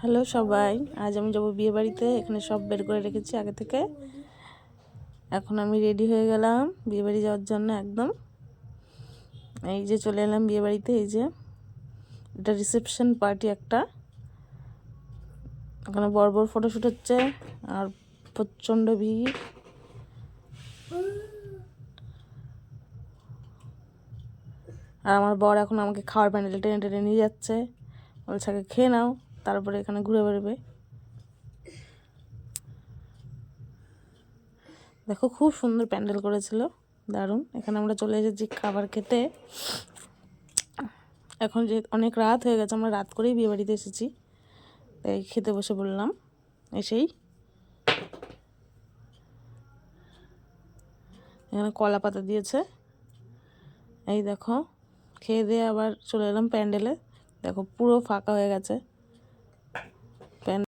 Hello সবাই, আজ আমি যাবো বিয়ে বাড়িতে। এখানে সব বের করে রেখেছি আগে থেকে। এখন আমি রেডি হয়ে গেলাম বিয়ে বাড়ি যাওয়ার জন্য। একদম এই যে চলে এলাম বিয়ে বাড়িতে। এই যে এটা রিসেপশন পার্টি একটা। এখানে বড় বড় ফটোশ্যুট হচ্ছে আর প্রচণ্ড ভিড়। আর আমার বর এখন আমাকে খাওয়ার প্যান্ডেলে টেনে টেনে নিয়ে যাচ্ছে, বলছে আগে খেয়ে নাও তারপরে এখানে ঘুরে বেড়াবে। দেখো খুব সুন্দর প্যান্ডেল করেছিল, দারুণ। এখানে আমরা চলে এসেছি খাবার খেতে। এখন যে অনেক রাত হয়ে গেছে, আমরা রাত করেই বিয়ে বাড়িতে এসেছি, তাই খেতে বসে বললাম। এসেই এখানে কলা পাতা দিয়েছে। এই দেখো খেয়ে দিয়ে আবার চলে এলাম প্যান্ডেলে। দেখো পুরো ফাঁকা হয়ে গেছে।